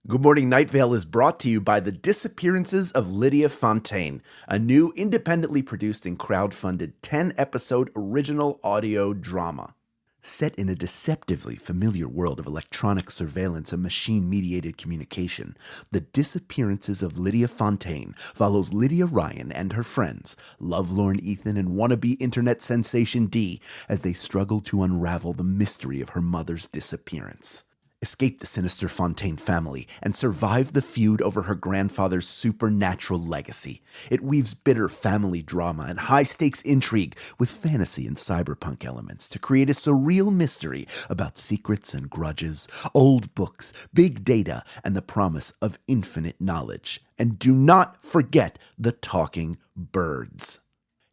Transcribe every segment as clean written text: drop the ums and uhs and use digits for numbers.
Good Morning Night Vale is brought to you by The Disappearances of Lydia Fontaine, a new independently produced and crowdfunded 10-episode original audio drama. Set in a deceptively familiar world of electronic surveillance and machine-mediated communication, The Disappearances of Lydia Fontaine follows Lydia Ryan and her friends, lovelorn Ethan and wannabe internet sensation Dee, as they struggle to unravel the mystery of her mother's disappearance. Escape the sinister Fontaine family, and survive the feud over her grandfather's supernatural legacy. It weaves bitter family drama and high-stakes intrigue with fantasy and cyberpunk elements to create a surreal mystery about secrets and grudges, old books, big data, and the promise of infinite knowledge. And do not forget the talking birds.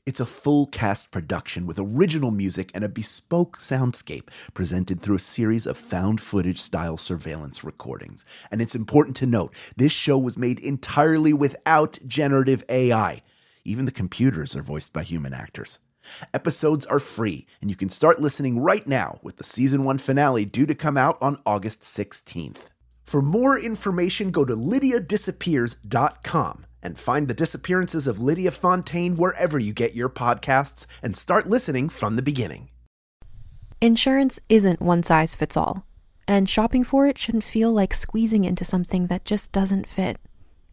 It's a full-cast production with original music and a bespoke soundscape presented through a series of found-footage-style surveillance recordings. And it's important to note, this show was made entirely without generative AI. Even the computers are voiced by human actors. Episodes are free, and you can start listening right now with the Season 1 finale due to come out on August 16th. For more information, go to lydiadisappears.com. and find The Disappearances of Lydia Fontaine wherever you get your podcasts and start listening from the beginning. Insurance isn't one size fits all, and shopping for it shouldn't feel like squeezing into something that just doesn't fit.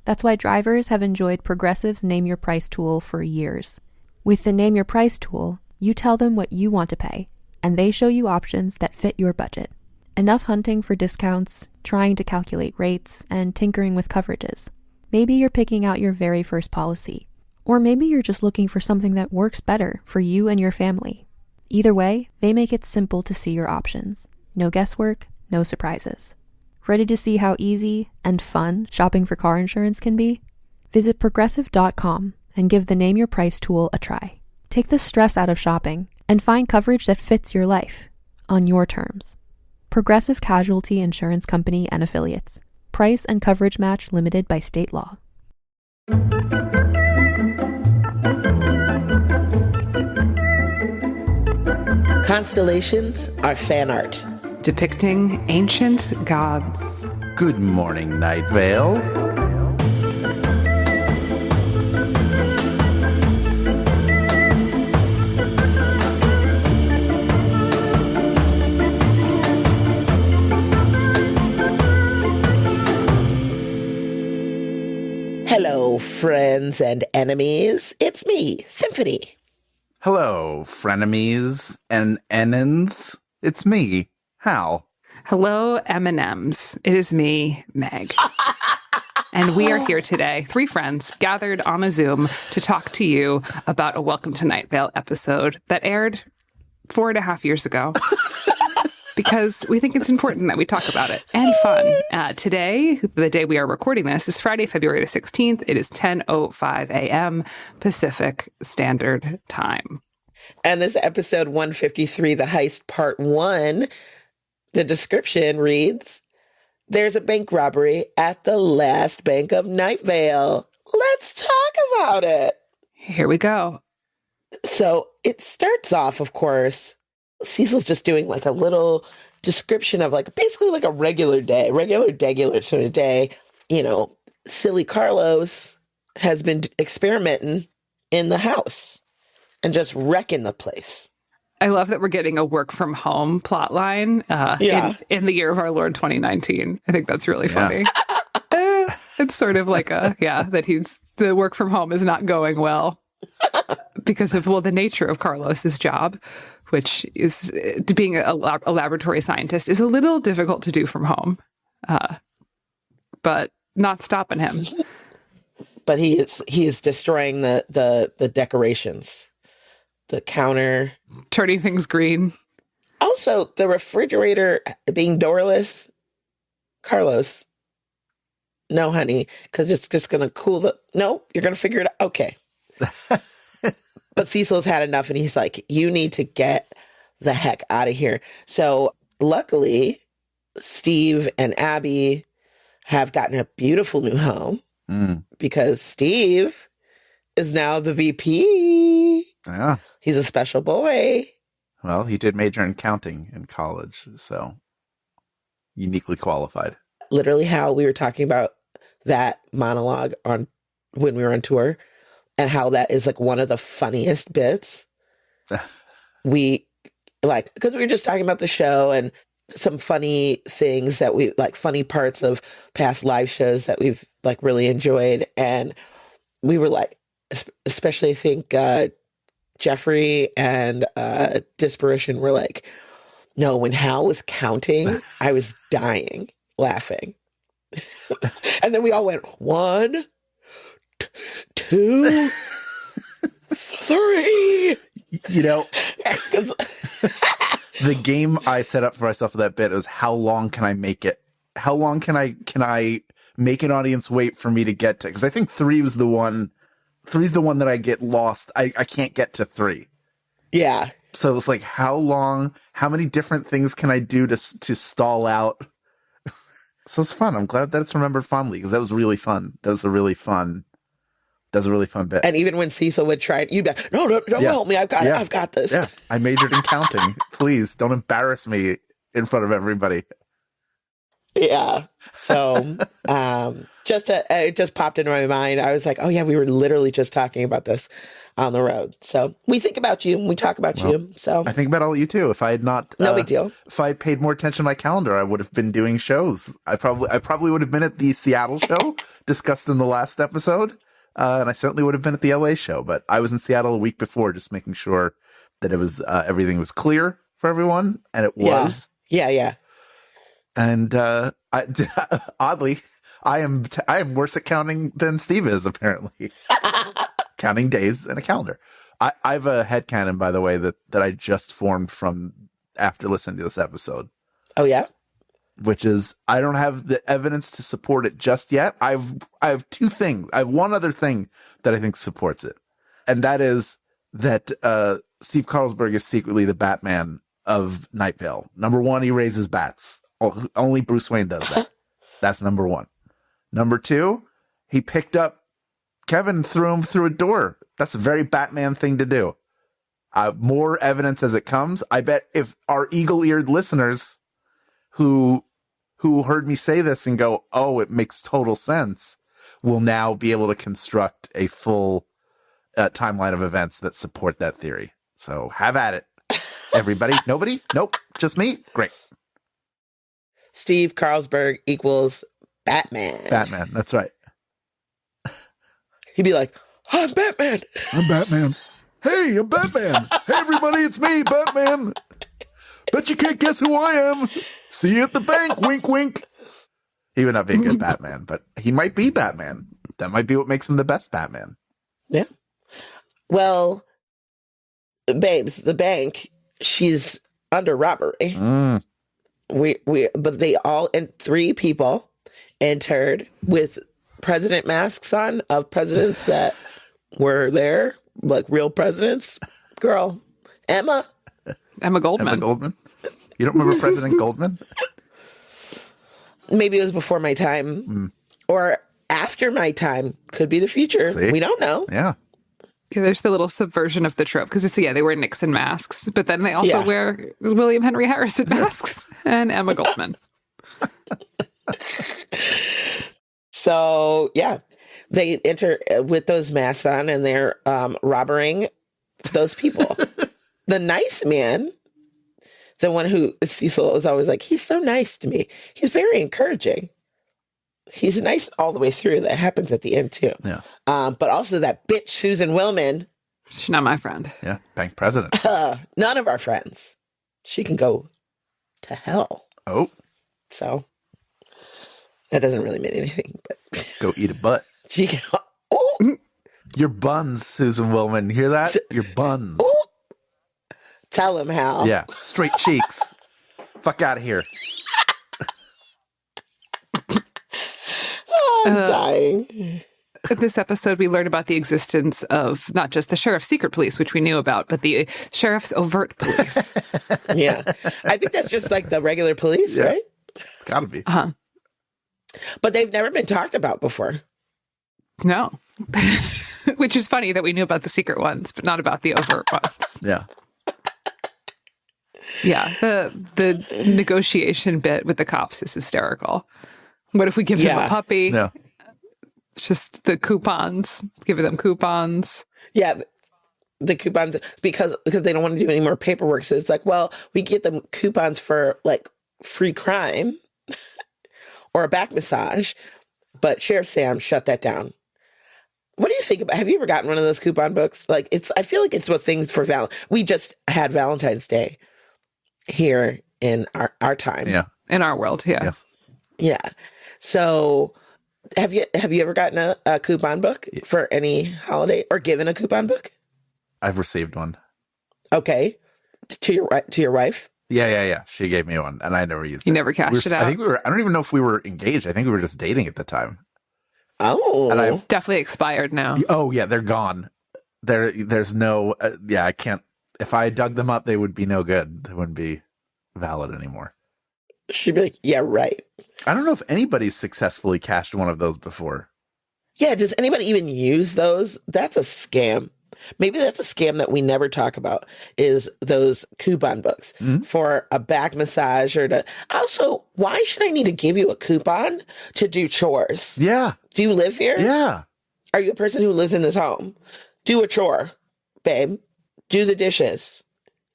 That's why drivers have enjoyed Progressive's Name Your Price tool for years. With the Name Your Price tool, you tell them what you want to pay, and they show you options that fit your budget. Enough hunting for discounts, trying to calculate rates, and tinkering with coverages. Maybe you're picking out your very first policy, or maybe you're just looking for something that works better for you and your family. Either way, they make it simple to see your options. No guesswork, no surprises. Ready to see how easy and fun shopping for car insurance can be? Visit Progressive.com and give the Name Your Price tool a try. Take the stress out of shopping and find coverage that fits your life, on your terms. Progressive Casualty Insurance Company and Affiliates. Price and coverage match limited by state law. Constellations are fan art, depicting ancient gods. Good morning, Night Vale. Hello, friends and enemies. It's me, Symphony. Hello, frenemies and enins. It's me, Hal. Hello, M&Ms. It is me, Meg. And we are here today, three friends gathered on a Zoom to talk to you about a Welcome to Night Vale episode that aired 4.5 years ago. Because we think it's important that we talk about it and fun. Today, the day we are recording this, is Friday, February the 16th. It is 10:05 a.m. Pacific Standard Time. And this episode 153, The Heist Part 1, the description reads, there's a bank robbery at the last bank of Night Vale. Let's talk about it. Here we go. So it starts off, of course, Cecil's just doing like a little description of like basically like a regular sort of day. You know, silly Carlos has been experimenting in the house and just wrecking the place. I love that we're getting a work from home plot line in the year of our Lord 2019. I think that's really funny. It's sort of like that the work from home is not going well because of, the nature of Carlos's job, which is being a laboratory scientist, is a little difficult to do from home, but not stopping him. But he is destroying the decorations, the counter, turning things green. Also, the refrigerator being doorless. Carlos, no, honey, because it's just gonna cool No, you're gonna figure it out. Okay. But Cecil's had enough, and he's like, you need to get the heck out of here. So luckily, Steve and Abby have gotten a beautiful new home because Steve is now the VP. Yeah. He's a special boy. Well, he did major in counting in college, so uniquely qualified. literally how we were talking about that monologue on when we were on tour, and how that is like one of the funniest bits. We like, because we were just talking about the show and some funny things that we like, funny parts of past live shows that we've like really enjoyed. And we were like, especially I think Jeffrey and Disparition were like, no, when Hal was counting, I was dying laughing. And then we all went 1, 2, 3. You know, the game I set up for myself for that bit was how long can I make it? How long can I make an audience wait for me to get to? Because I think 3 was the one. 3's the one that I get lost. I can't get to 3. Yeah. So it's like, how long? How many different things can I do to stall out? So it's fun. I'm glad that it's remembered fondly because that was really fun. That was a really fun bit. And even when Cecil would try, you'd be like, no, don't help me. I've got it. I've got this. Yeah, I majored in counting. Please don't embarrass me in front of everybody. Yeah. So it just popped into my mind. I was like, oh yeah, we were literally just talking about this on the road. So we think about you and we talk about you. So I think about all you too. If I had not, no big deal. If I had paid more attention to my calendar, I would have been doing shows. I probably would have been at the Seattle show discussed in the last episode. And I certainly would have been at the LA show, but I was in Seattle a week before, just making sure that it was, everything was clear for everyone. And it was. Yeah. And oddly, I am worse at counting than Steve is, apparently. Counting days in a calendar. I have a headcanon, by the way, that I just formed from after listening to this episode. Oh, yeah? Which is, I don't have the evidence to support it just yet. I have 2 things. I have one other thing that I think supports it. And that is that Steve Carlsberg is secretly the Batman of Night Vale. Number 1, he raises bats. Only Bruce Wayne does that. That's number 1. Number 2, he picked up Kevin and threw him through a door. That's a very Batman thing to do. More evidence as it comes. I bet if our eagle-eared listeners who heard me say this and go, oh, it makes total sense, will now be able to construct a full timeline of events that support that theory. So have at it, everybody. Nobody? Nope. Just me? Great. Steve Carlsberg equals Batman. Batman. That's right. He'd be like, I'm Batman. I'm Batman. Hey, I'm Batman. Hey, everybody, it's me, Batman. Bet you can't guess who I am. See you at the bank. Wink, wink. He would not be a good Batman, but he might be Batman. That might be what makes him the best Batman. Yeah. Well, babes, the bank, she's under robbery. But they all, and 3 people entered with president masks on of presidents that were there, like real presidents. Girl, Emma Goldman. Emma Goldman. You don't remember President Goldman? Maybe it was before my time or after my time. Could be the future. See? We don't know. Yeah. Yeah, there's the little subversion of the trope because they wear Nixon masks, but then they also wear William Henry Harrison masks and Emma Goldman. So, yeah, they enter with those masks on and they're robbering those people. The nice man, the one who Cecil is always like, he's so nice to me. He's very encouraging. He's nice all the way through. That happens at the end, too. Yeah. But also that bitch, Susan Willman. She's not my friend. Yeah. Bank president. None of our friends. She can go to hell. Oh. So that doesn't really mean anything. But go eat a butt. She can, oh. Your buns, Susan Willman. You hear that? Your buns. Oh. Tell him, Hal. Yeah. Straight cheeks. Fuck out of here. I'm dying. This episode, we learn about the existence of not just the sheriff's secret police, which we knew about, but the sheriff's overt police. Yeah. I think that's just like the regular police, right? It's got to be. Uh-huh. But they've never been talked about before. No. Which is funny that we knew about the secret ones, but not about the overt ones. Yeah. Yeah. The negotiation bit with the cops is hysterical. What if we give them a puppy? Yeah. Just the coupons, giving them coupons. Yeah, the coupons because they don't want to do any more paperwork. So it's like, well, we get them coupons for like free crime or a back massage, but Sheriff Sam shut that down. What do you think about? Have you ever gotten one of those coupon books? Like I feel like it's what things for we just had Valentine's Day here in our time. Yeah, in our world. Yeah, yes. Yeah. So have you ever gotten a coupon book for any holiday or given a coupon book? I've received one. Okay. To your wife? Yeah. She gave me one, and I never used it. You never cashed it out? I think I don't even know if we were engaged. I think we were just dating at the time. Oh. And I've definitely expired now. Oh, yeah, they're gone. There's no... I can't... If I dug them up, they would be no good. They wouldn't be valid anymore. She'd be like, yeah, right. I don't know if anybody's successfully cashed one of those before. Yeah, does anybody even use those? That's a scam. Maybe that's a scam that we never talk about, is those coupon books for a back massage or to... Also, why should I need to give you a coupon to do chores? Yeah. Do you live here? Yeah. Are you a person who lives in this home? Do a chore, babe. Do the dishes,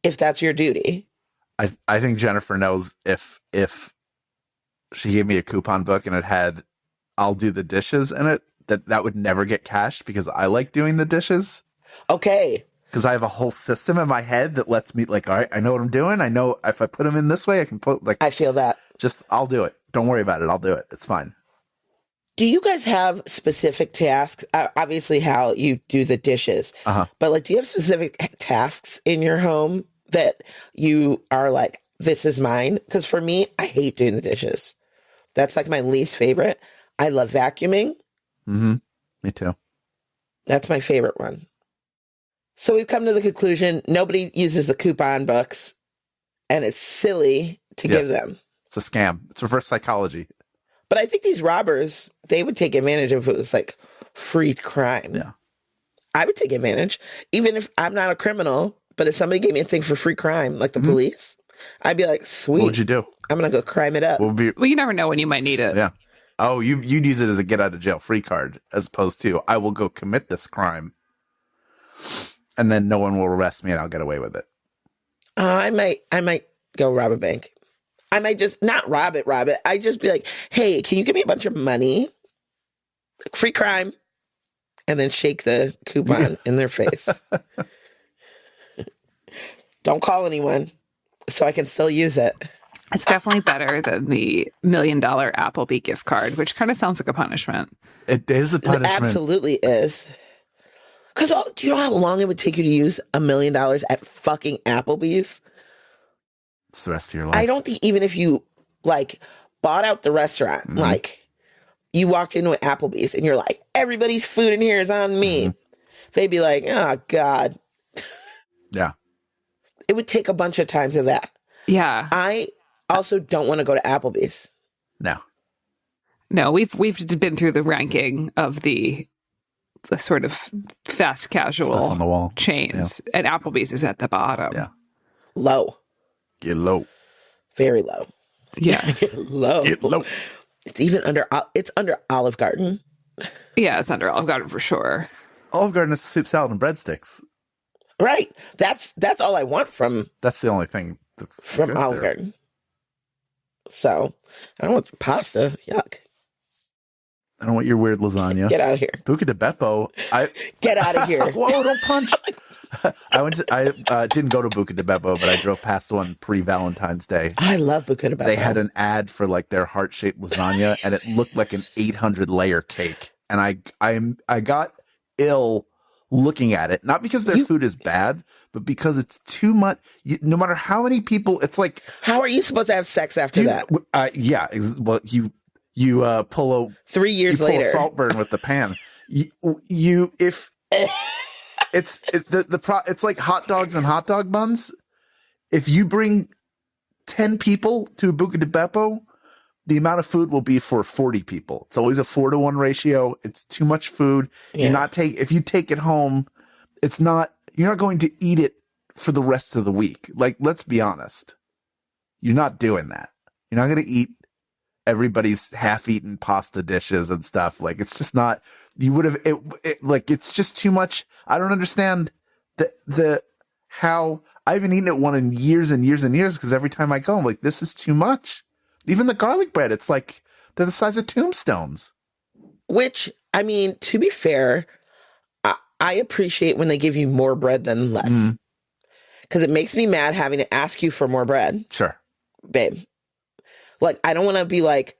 if that's your duty. I think Jennifer knows if she gave me a coupon book and it had "I'll do the dishes" in it, that would never get cashed because I like doing the dishes. Okay. Because I have a whole system in my head that lets me, like, all right, I know what I'm doing. I know if I put them in this way, I can put, like... I feel that. Just, I'll do it. Don't worry about it. I'll do it. It's fine. Do you guys have specific tasks? Obviously, how you do the dishes. But, like, do you have specific tasks in your home that you are like, this is mine? Because for me, I hate doing the dishes. That's, like, my least favorite. I love vacuuming. Mm-hmm. Me too. That's my favorite one. So we've come to the conclusion nobody uses the coupon books, and it's silly to give them. It's a scam. It's reverse psychology. But I think these robbers, they would take advantage of it was like free crime. Yeah. I would take advantage, even if I'm not a criminal, but if somebody gave me a thing for free crime, like the police, I'd be like, sweet. What would you do? I'm going to go crime it up. Well, you never know when you might need it. Yeah. Oh, you'd use it as a get out of jail free card, as opposed to, I will go commit this crime, and then no one will arrest me and I'll get away with it. I might go rob a bank. I might just not rob it. I just be like, hey, can you give me a bunch of money? Free crime. And then shake the coupon in their face. Don't call anyone so I can still use it. It's definitely better than the $1 million Applebee gift card, which kind of sounds like a punishment. It is a punishment. It absolutely is. Because do you know how long it would take you to use $1 million at fucking Applebee's? It's the rest of your life. I don't think even if you, like, bought out the restaurant, like, you walked into an Applebee's and you're like, everybody's food in here is on me. They'd be like, oh, God. Yeah. It would take a bunch of times of that. Yeah. I also don't want to go to Applebee's. No, we've been through the ranking of the sort of fast casual Stuff on the wall chains, and Applebee's is at the bottom. Yeah. Low. Get low. Very low. Yeah. Low. Get low. It's even under Olive Garden. Yeah, it's under Olive Garden for sure. Olive Garden is soup, salad, and breadsticks. Right. That's all I want from That's the only thing that's from good Olive there. Garden. So I don't want pasta. Yuck. I don't want your weird lasagna. Get out of here. Buca de Beppo. Get out of here. Whoa, don't punch. I didn't go to Buca de Beppo, but I drove past one pre-Valentine's Day. I love Buca de Beppo. They had an ad for like their heart-shaped lasagna, and it looked like an 800-layer cake. And I got ill looking at it, not because their food is bad, but because it's too much. No matter how many people, it's like, how are you supposed to have sex after that? Yeah, well, you pull a 3 years you later, pull a Saltburn with the pan. If it's like hot dogs and hot dog buns. If you bring 10 people to Buca de Beppo, the amount of food will be for 40 people. It's always a 4-to-1 ratio. It's too much food. Yeah. If you take it home, you're not going to eat it for the rest of the week. Like, let's be honest. You're not doing that. You're not going to eat everybody's half-eaten pasta dishes and stuff. Like, it's just not, you would have, like, it's just too much. I don't understand how I haven't eaten at one in years and years and years, because every time I go, I'm like, this is too much. Even the garlic bread, it's like, they're the size of tombstones. Which, I mean, to be fair, I appreciate when they give you more bread than less. Because it makes me mad having to ask you for more bread. Sure. Babe. Like, I don't want to be like,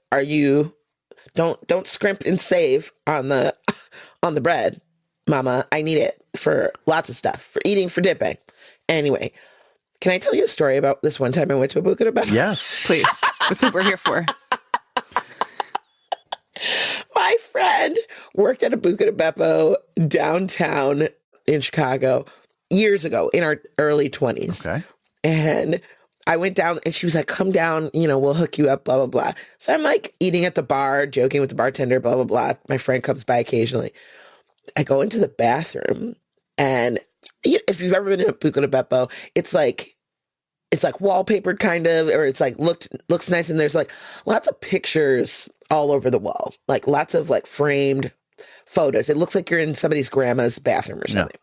don't scrimp and save on the bread, mama. I need it for lots of stuff, for eating, for dipping. Anyway, can I tell you a story about this one time I went to a Buca di Beppo? Yes. Please. That's what we're here for. My friend worked at a Buca di Beppo downtown in Chicago years ago in our early 20s. Okay. And I went down and she was like, come down, we'll hook you up, blah, blah, blah. So I'm like eating at the bar, joking with the bartender, blah, blah, blah. My friend comes by occasionally. I go into the bathroom, and if you've ever been to a Buca di Beppo, it's like wallpapered kind of, or it's like looks nice. And there's like lots of pictures all over the wall, like lots of like framed photos. It looks like you're in somebody's grandma's bathroom or something.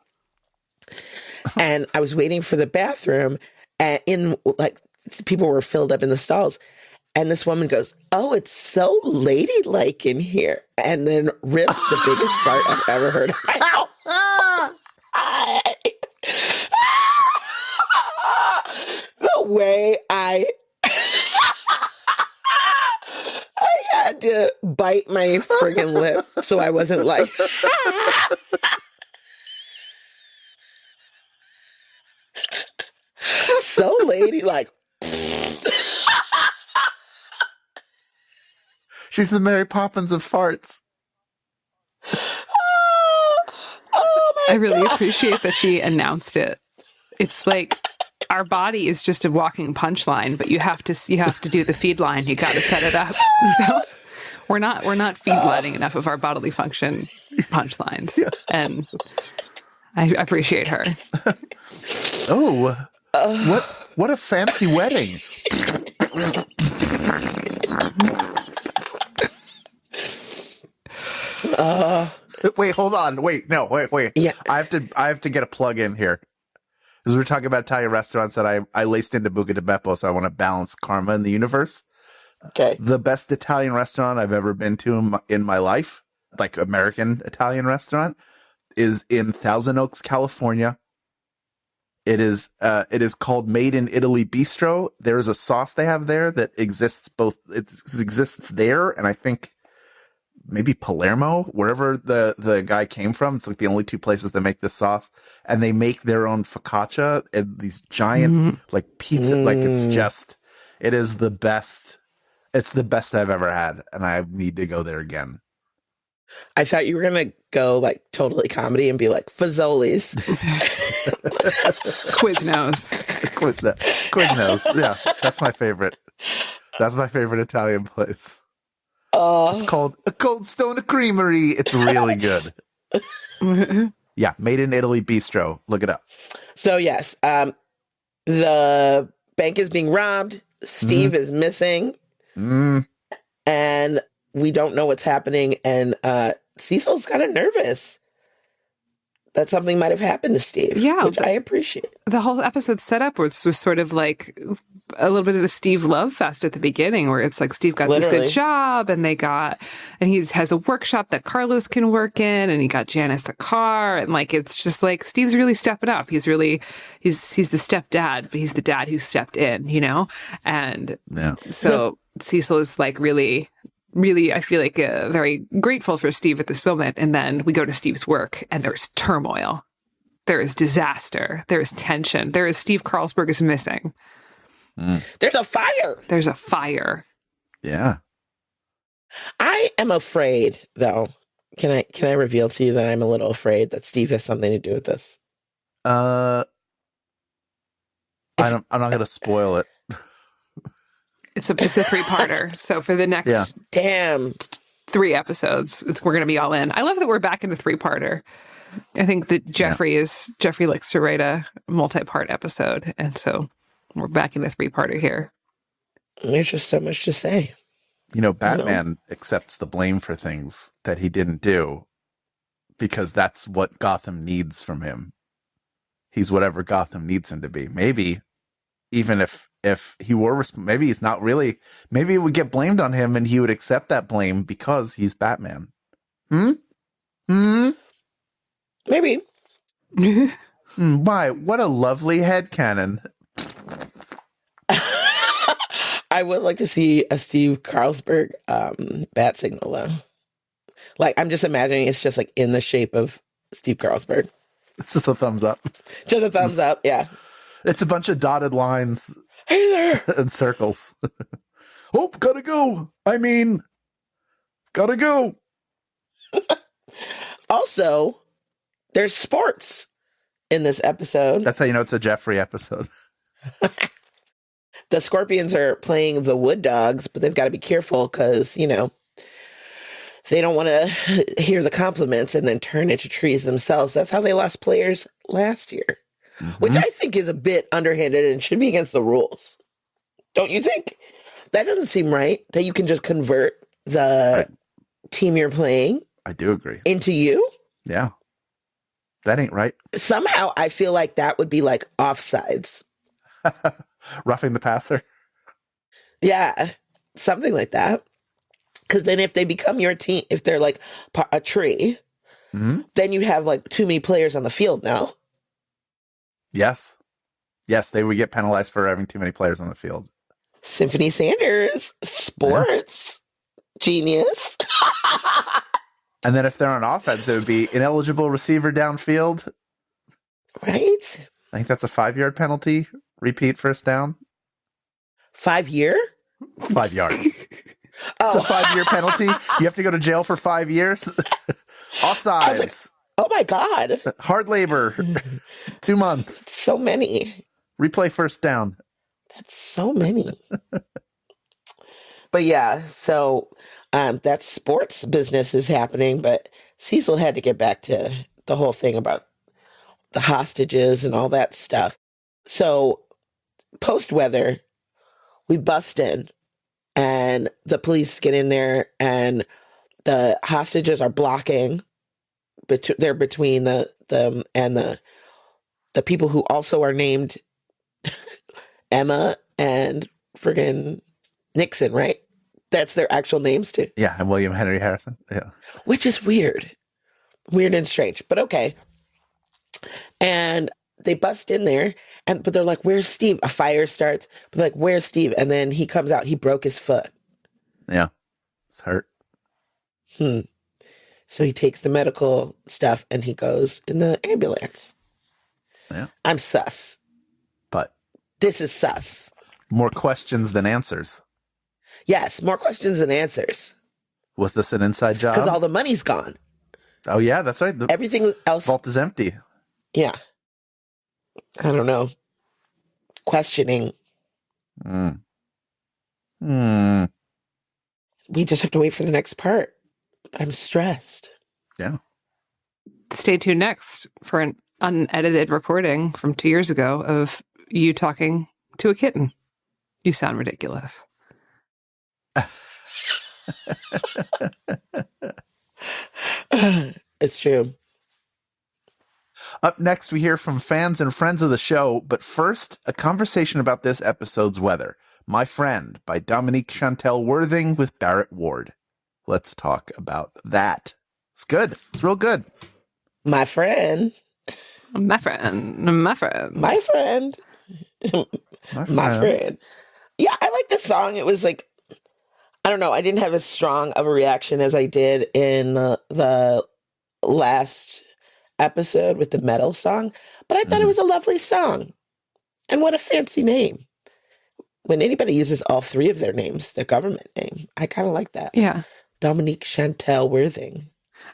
Yeah. And I was waiting for the bathroom, and people were filled up in the stalls. And this woman goes, "Oh, it's so ladylike in here," and then rips the biggest fart I've ever heard of my life. The way I had to bite my friggin' lip so I wasn't like, so ladylike. She's the Mary Poppins of farts. I really appreciate that she announced it. It's like our body is just a walking punchline, but you have to do the feed line. You got to set it up. So we're not feed lining enough of our bodily function punchlines, and I appreciate her. Oh, what a fancy wedding! Wait, hold on. Wait. Yeah. I have to get a plug in here. Because we're talking about Italian restaurants that I laced into Buca di Beppo, so I want to balance karma in the universe. Okay. The best Italian restaurant I've ever been to in my life, like American Italian restaurant, is in Thousand Oaks, California. It is called Made in Italy Bistro. There is a sauce they have there that exists there, and I think maybe Palermo, wherever the guy came from. It's like the only two places that make this sauce, and they make their own focaccia and these giant like pizza. Like it is the best. It's the best I've ever had, and I need to go there again. I thought you were gonna go like totally comedy and be like Fazoli's. Quiznos. Yeah, that's my favorite. That's my favorite Italian place. It's called a Cold Stone Creamery. It's really good. Yeah, Made in Italy Bistro. Look it up. So yes, the bank is being robbed. Steve is missing, and we don't know what's happening. And Cecil's kind of nervous that something might have happened to Steve. Yeah, which I appreciate. The whole episode set up was sort of like a little bit of a Steve love fest at the beginning, where it's like Steve got this good job, and he has a workshop that Carlos can work in, and he got Janice a car, and like it's just like Steve's really stepping up. He's the stepdad, but he's the dad who stepped in, and so Cecil is like really, I feel like very grateful for Steve at this moment. And then we go to Steve's work, and there's turmoil, there is disaster, there is tension, there is Steve Carlsberg is missing. There's a fire. There's a fire. Yeah. I am afraid, though. Can I reveal to you that I'm a little afraid that Steve has something to do with this? I'm not going to spoil it. It's a 3-parter. So for the next damn 3 episodes, we're going to be all in. I love that we're back in the 3-parter. I think that Jeffrey likes to write a multi-part episode, and so we're back in the 3-parter here. There's just so much to say. Batman accepts the blame for things that he didn't do because that's what Gotham needs from him. He's whatever Gotham needs him to be. Maybe even if he were, maybe he's not really, maybe it would get blamed on him and he would accept that blame because he's Batman. Maybe. Why? What a lovely headcanon. I would like to see a Steve Carlsberg bat signal, though. Like, I'm just imagining it's just like in the shape of Steve Carlsberg. It's just a thumbs up. Just a thumbs up, yeah. It's a bunch of dotted lines. Hey there! And circles. Oh, gotta go. Gotta go. Also, there's sports in this episode. That's how you know it's a Jeffrey episode. The Scorpions are playing the Wood Dogs, but they've got to be careful because, they don't want to hear the compliments and then turn into trees themselves. That's how they lost players last year, which I think is a bit underhanded and should be against the rules. Don't you think? That doesn't seem right, that you can just convert the team you're playing. I do agree. Into you? Yeah. That ain't right. Somehow I feel like that would be like offsides. Roughing the passer. Yeah, something like that. Because then if they become your team, if they're like a tree, then you have like too many players on the field now. Yes. Yes, they would get penalized for having too many players on the field. Symphony Sanders, sports, genius. And then if they're on offense, it would be ineligible receiver downfield. Right? I think that's a 5-yard penalty. Repeat first down. 5 year? 5 yards. Oh. It's a 5-year penalty. You have to go to jail for 5 years. Offsides. Like, oh my God. Hard labor. 2 months. So many. Replay first down. That's so many. But yeah, so that sports business is happening, but Cecil had to get back to the whole thing about the hostages and all that stuff. So post-weather, we bust in and the police get in there and the hostages are blocking. They're between them and the people who also are named Emma and friggin' Nixon, right? That's their actual names too. Yeah, and William Henry Harrison. Yeah. Which is weird. Weird and strange, but okay. And they bust in there, but they're like, where's Steve? A fire starts, but like, where's Steve? And then he comes out, he broke his foot. Yeah. It's hurt. So he takes the medical stuff and he goes in the ambulance. Yeah. I'm sus. But this is sus. More questions than answers. Yes, more questions than answers. Was this an inside job? Because all the money's gone. Oh, yeah, that's right. Everything else. Vault is empty. Yeah. I don't know. Questioning. We just have to wait for the next part. I'm stressed. Yeah. Stay tuned next for an unedited recording from 2 years ago of you talking to a kitten. You sound ridiculous. It's true. Up next, we hear from fans and friends of the show, but first, a conversation about this episode's weather. My Friend by Dominique Chantel Worthing with Barrett Ward. Let's talk about that. It's good. It's real good. My friend. My friend. My friend. My friend. My friend. Yeah, I like the song. It was like, I don't know. I didn't have as strong of a reaction as I did in the last episode with the metal song, but I thought it was a lovely song. And what a fancy name. When anybody uses all three of their names, their government name, I kind of like that. Yeah. Dominique Chantel Worthing.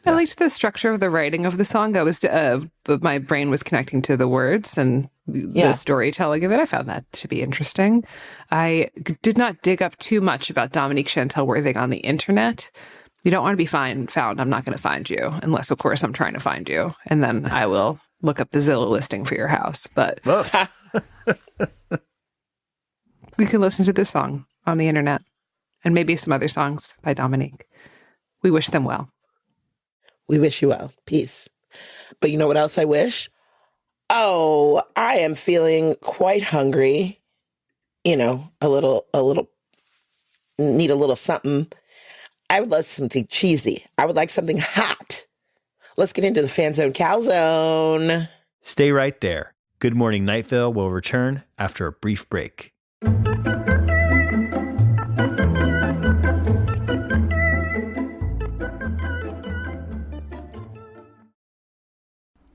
I liked the structure of the writing of the song. But my brain was connecting to the words and the storytelling of it. I found that to be interesting. I did not dig up too much about Dominique Chantel Worthing on the internet. You don't want to be found. I'm not going to find you unless, of course, I'm trying to find you. And then I will look up the Zillow listing for your house. But you can listen to this song on the internet. and maybe some other songs by Dominique. We wish them well. We wish you well. Peace. But you know what else I wish? Oh, I am feeling quite hungry. You know, a little, need a little something. I would love something cheesy. I would like something hot. Let's get into the FanZone Calzone. Stay right there. Good Morning Night Vale will return after a brief break.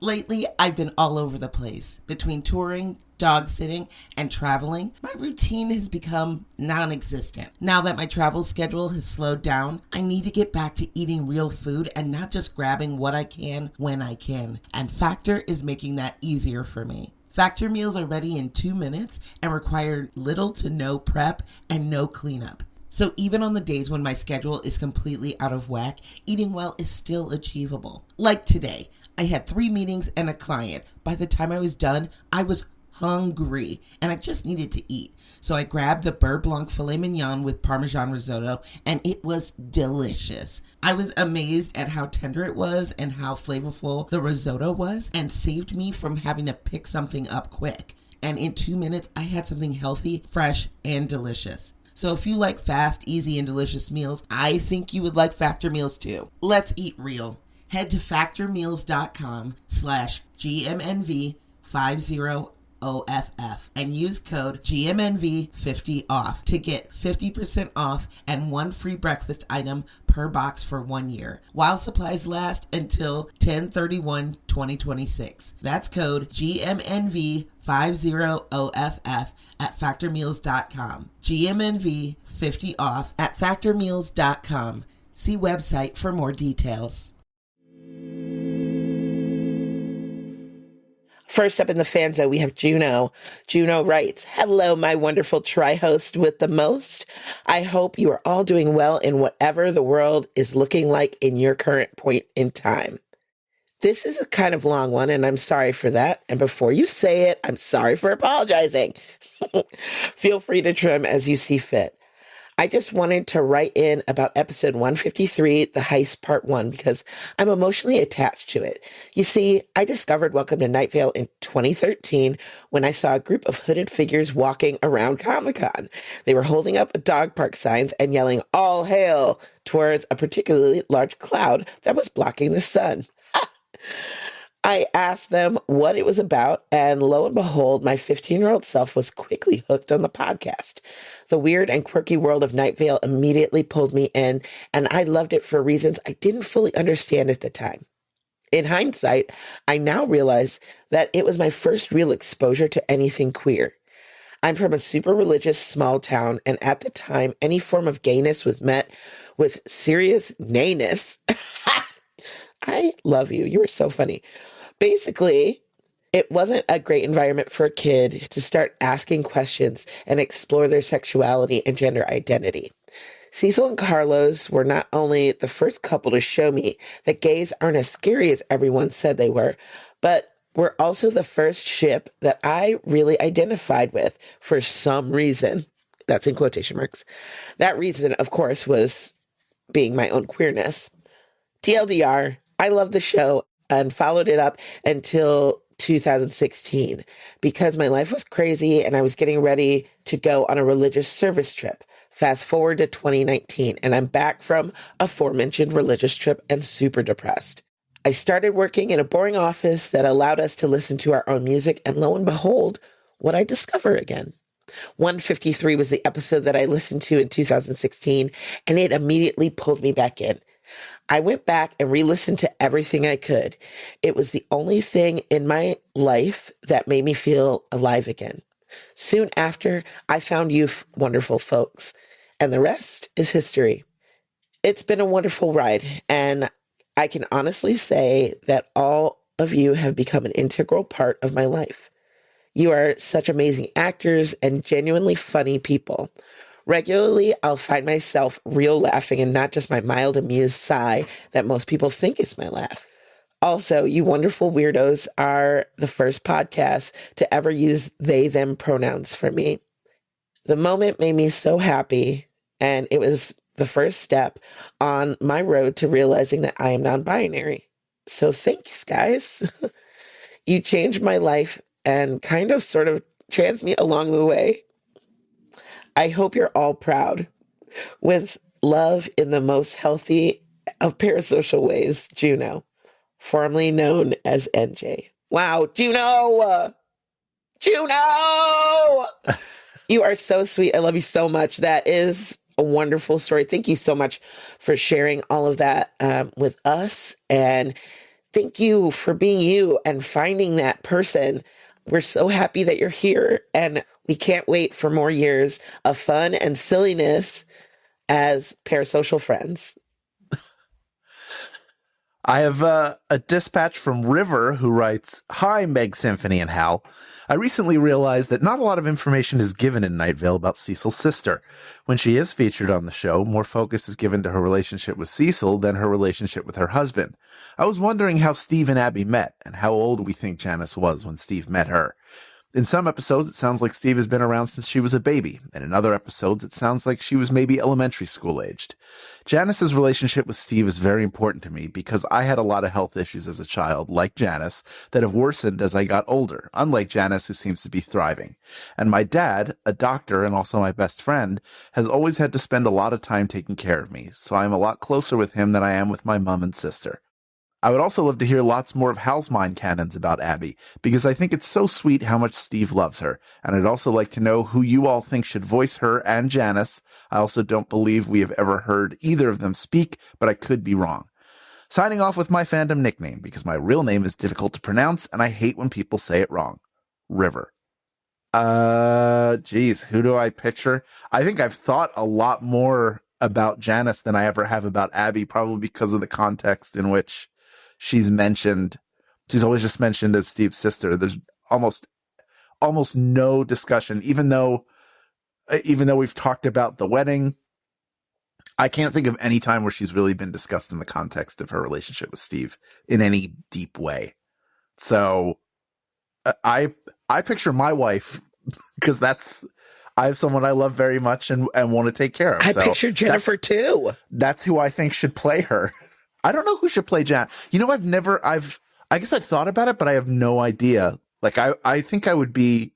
Lately, I've been all over the place. Between touring, dog sitting, and traveling, my routine has become non-existent. Now that my travel schedule has slowed down, I need to get back to eating real food and not just grabbing what I can when I can. And Factor is making that easier for me. Factor meals are ready in 2 minutes and require little to no prep and no cleanup. So even on the days when my schedule is completely out of whack, eating well is still achievable. Like today, I had 3 meetings and a client. By the time I was done, I was hungry and I just needed to eat. So I grabbed the Beurre Blanc filet mignon with Parmesan risotto and it was delicious. I was amazed at how tender it was and how flavorful the risotto was and saved me from having to pick something up quick. And in 2 minutes, I had something healthy, fresh, and delicious. So if you like fast, easy, and delicious meals, I think you would like Factor meals too. Let's eat real. Head to factormeals.com/GMNV50OFF and use code GMNV50OFF to get 50% off and 1 free breakfast item per box for 1 year, while supplies last until 10/31/2026. That's code GMNV50OFF at factormeals.com. GMNV50OFF at factormeals.com. See website for more details. First up in the FanZone, we have Juno. Juno writes, "Hello, my wonderful tri-host with the most. I hope you are all doing well in whatever the world is looking like in your current point in time." This is a kind of long one, and I'm sorry for that. And before you say it, I'm sorry for apologizing. Feel free to trim as you see fit. I just wanted to write in about episode 153, The Heist Part 1, because I'm emotionally attached to it. You see, I discovered Welcome to Night Vale in 2013 when I saw a group of hooded figures walking around Comic-Con. They were holding up dog park signs and yelling, "All hail," towards a particularly large cloud that was blocking the sun. I asked them what it was about, and lo and behold, my 15-year-old self was quickly hooked on the podcast. The weird and quirky world of Night Vale immediately pulled me in, and I loved it for reasons I didn't fully understand at the time. In hindsight, I now realize that it was my first real exposure to anything queer. I'm from a super religious small town, and at the time, any form of gayness was met with serious nayness. I love you. You were so funny. Basically, it wasn't a great environment for a kid to start asking questions and explore their sexuality and gender identity. Cecil and Carlos were not only the first couple to show me that gays aren't as scary as everyone said they were, but were also the first ship that I really identified with for some reason. That's in quotation marks. That reason, of course, was being my own queerness. TLDR, I love the show and followed it up until 2016 because my life was crazy and I was getting ready to go on a religious service trip. Fast forward to 2019 and I'm back from aforementioned religious trip and super depressed. I started working in a boring office that allowed us to listen to our own music, and lo and behold, what I discover again. 153 was the episode that I listened to in 2016 and it immediately pulled me back in. I went back and re-listened to everything I could. It was the only thing in my life that made me feel alive again. Soon after, I found you wonderful folks, and the rest is history. It's been a wonderful ride, and I can honestly say that all of you have become an integral part of my life. You are such amazing actors and genuinely funny people. Regularly, I'll find myself real laughing and not just my mild amused sigh that most people think is my laugh. Also, you wonderful weirdos are the first podcast to ever use they, them pronouns for me. The moment made me so happy And it was the first step on my road to realizing that I am non-binary. So thanks, guys. You changed my life and kind of sort of trans me along the way. I hope you're all proud. With love in the most healthy of parasocial ways, Juno, formerly known as NJ. Wow, Juno! Juno! You are so sweet. I love you so much. That is a wonderful story. Thank you so much for sharing all of that with us. And thank you for being you and finding that person. We're so happy that you're here. And we can't wait for more years of fun and silliness as parasocial friends. I have a dispatch from River who writes, "Hi, Meg, Symphony, and Hal. I recently realized that not a lot of information is given in Night Vale about Cecil's sister. When she is featured on the show, more focus is given to her relationship with Cecil than her relationship with her husband. I was wondering how Steve and Abby met and how old we think Janice was when Steve met her. In some episodes, it sounds like Steve has been around since she was a baby, and in other episodes, it sounds like she was maybe elementary school aged. Janice's relationship with Steve is very important to me because I had a lot of health issues as a child, like Janice, that have worsened as I got older, unlike Janice, who seems to be thriving. And my dad, a doctor and also my best friend, has always had to spend a lot of time taking care of me, so I'm a lot closer with him than I am with my mom and sister. I would also love to hear lots more of Hal's mind cannons about Abby, because I think it's so sweet how much Steve loves her, and I'd also like to know who you all think should voice her and Janice. I also don't believe we have ever heard either of them speak, but I could be wrong. Signing off with my fandom nickname, because my real name is difficult to pronounce, and I hate when people say it wrong. River." Geez, who do I picture? I think I've thought a lot more about Janice than I ever have about Abby, probably because of the context in which she's mentioned. She's always just mentioned as Steve's sister. There's almost no discussion, even though we've talked about the wedding. I can't think of any time where she's really been discussed in the context of her relationship with Steve in any deep way. So I picture my wife because I have someone I love very much and want to take care of. I picture Jennifer too. That's who I think should play her. I don't know who should play Jan. You know, I guess I've thought about it, but I have no idea. Like, I think I would be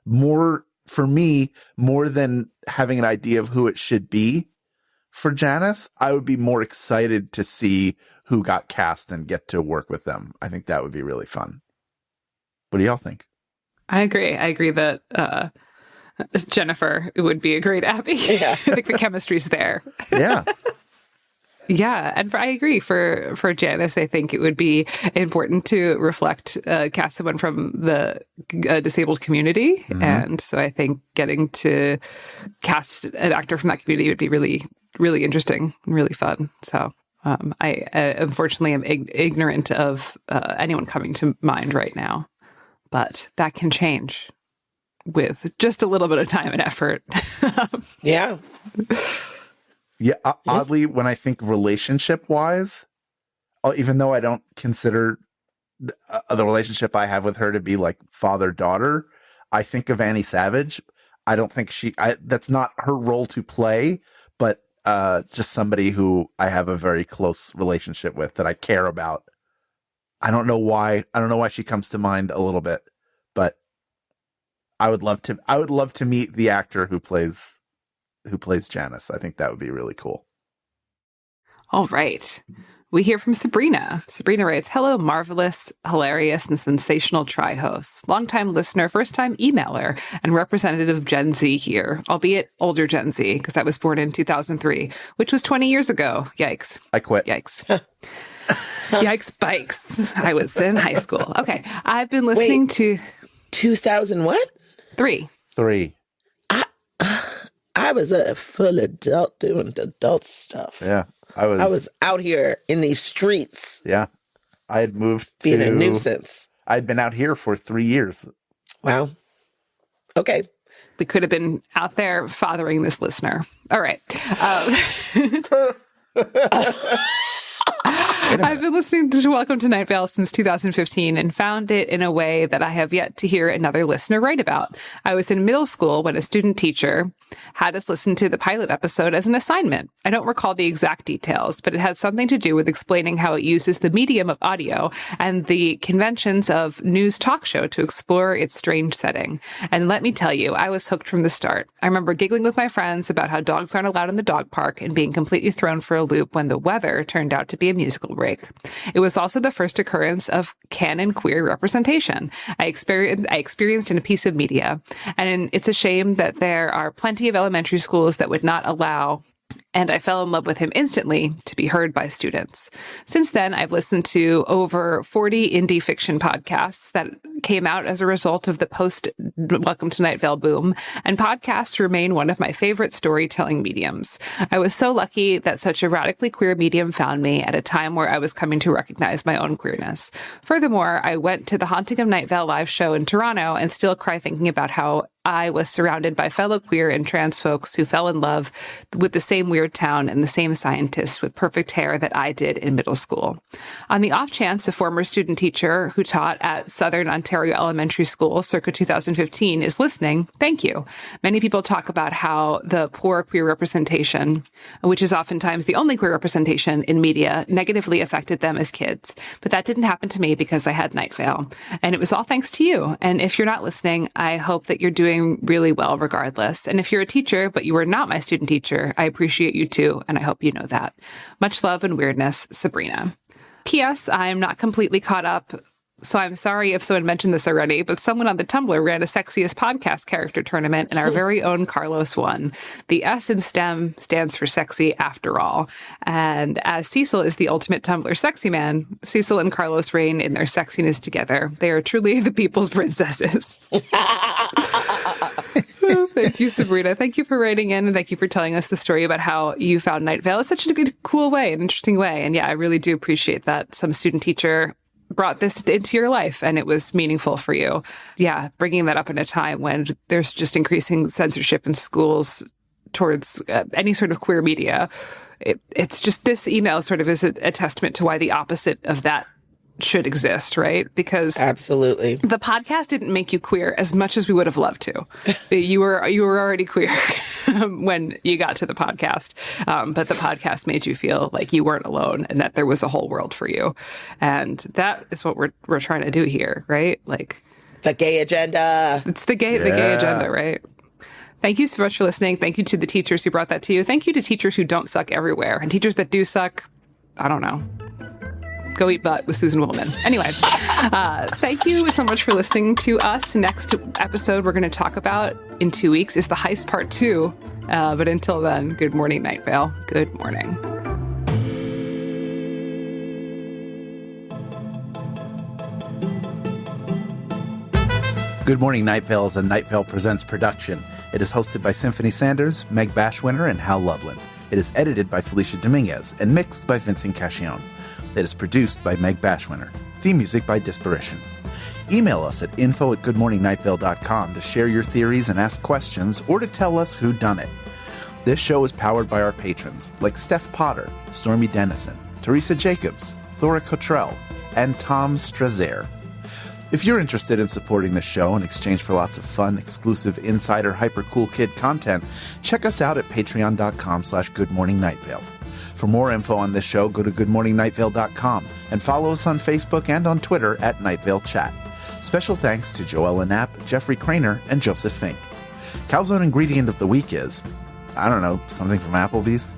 more than having an idea of who it should be for Janice. I would be more excited to see who got cast and get to work with them. I think that would be really fun. What do y'all think? I agree that Jennifer would be a great Abby. Yeah. I think the chemistry's there. Yeah. Yeah, and I agree. For Janice, I think it would be important to cast someone from the disabled community. Mm-hmm. And so I think getting to cast an actor from that community would be really, really interesting and really fun. So I unfortunately am ignorant of anyone coming to mind right now. But that can change with just a little bit of time and effort. Yeah. Yeah, oddly, when I think relationship-wise, even though I don't consider the relationship I have with her to be like father-daughter, I think of Annie Savage. I don't think that's not her role to play, but just somebody who I have a very close relationship with that I care about. I don't know why she comes to mind a little bit, but I would love to meet the actor who plays Janice. I think that would be really cool. All right. We hear from Sabrina. Sabrina writes, "Hello, marvelous, hilarious, and sensational tri-hosts. Longtime listener, first-time emailer, and representative of Gen Z here, albeit older Gen Z, because I was born in 2003, which was 20 years ago. Yikes. I quit. Yikes. Yikes bikes. I was in high school. Okay. I've been listening to... 2000 what? 3. I was a full adult doing adult stuff. Yeah, I was out here in these streets. Yeah, I had moved being a nuisance. I'd been out here for 3 years. Wow. Okay. We could have been out there fathering this listener. All right. I've been listening to Welcome to Night Vale since 2015 and found it in a way that I have yet to hear another listener write about. I was in middle school when a student teacher, had us listen to the pilot episode as an assignment. I don't recall the exact details, but it had something to do with explaining how it uses the medium of audio and the conventions of news talk show to explore its strange setting. And let me tell you, I was hooked from the start. I remember giggling with my friends about how dogs aren't allowed in the dog park and being completely thrown for a loop when the weather turned out to be a musical break. It was also the first occurrence of canon queer representation I experienced in a piece of media. And it's a shame that there are plenty of elementary schools that would not allow, and I fell in love with him instantly, to be heard by students. Since then, I've listened to over 40 indie fiction podcasts that came out as a result of the post-Welcome to Night Vale boom, and podcasts remain one of my favorite storytelling mediums. I was so lucky that such a radically queer medium found me at a time where I was coming to recognize my own queerness. Furthermore, I went to the Haunting of Night Vale live show in Toronto and still cry thinking about how I was surrounded by fellow queer and trans folks who fell in love with the same weird town and the same scientist with perfect hair that I did in middle school. On the off chance a former student teacher who taught at Southern Ontario Elementary School circa 2015 is listening, thank you. Many people talk about how the poor queer representation, which is oftentimes the only queer representation in media, negatively affected them as kids. But that didn't happen to me because I had Night Vale. And it was all thanks to you. And if you're not listening, I hope that you're doing really well regardless. And if you're a teacher, but you are not my student teacher, I appreciate you too, and I hope you know that. Much love and weirdness, Sabrina. P.S. I'm not completely caught up, so I'm sorry if someone mentioned this already, but someone on the Tumblr ran a Sexiest Podcast character tournament, and our very own Carlos won. The S in STEM stands for sexy after all. And as Cecil is the ultimate Tumblr sexy man, Cecil and Carlos reign in their sexiness together. They are truly the people's princesses. Thank you, Sabrina. Thank you for writing in, and thank you for telling us the story about how you found Night Vale. It's such a good, cool way, an interesting way. And yeah, I really do appreciate that some student teacher brought this into your life and it was meaningful for you. Yeah, bringing that up in a time when there's just increasing censorship in schools towards any sort of queer media. It's just, this email sort of is a testament to why the opposite of that should exist, right? Because absolutely, the podcast didn't make you queer as much as we would have loved to. You were already queer when you got to the podcast, but the podcast made you feel like you weren't alone and that there was a whole world for you, and that is what we're trying to do here, right? Like the gay agenda. It's the gay agenda, right? Thank you so much for listening. Thank you to the teachers who brought that to you. Thank you to teachers who don't suck everywhere, and teachers that do suck, I don't know. Go eat butt with Susan Woolman. Anyway, thank you so much for listening to us. Next episode we're going to talk about in 2 weeks is the Heist Part 2. But until then, good morning, Night Vale. Good morning. Good Morning Night Vale is a Night Vale Presents production. It is hosted by Symphony Sanders, Meg Bashwiner, and Hal Lublin. It is edited by Felicia Dominguez and mixed by Vincent Cacchione. It is produced by Meg Bashwiner. Theme music by Disparition. Email us at info@goodmorningnightVale.com to share your theories and ask questions, or to tell us who done it. This show is powered by our patrons, like Steph Potter, Stormy Dennison, Teresa Jacobs, Thora Cottrell, and Tom Strazer. If you're interested in supporting the show in exchange for lots of fun, exclusive, insider, hyper-cool kid content, check us out at patreon.com/goodmorningnightVale. For more info on this show, go to goodmorningnightVale.com and follow us on Facebook and on Twitter at Night Vale Chat. Special thanks to Joella Knapp, Jeffrey Craner, and Joseph Fink. Calzone ingredient of the week is, I don't know, something from Applebee's?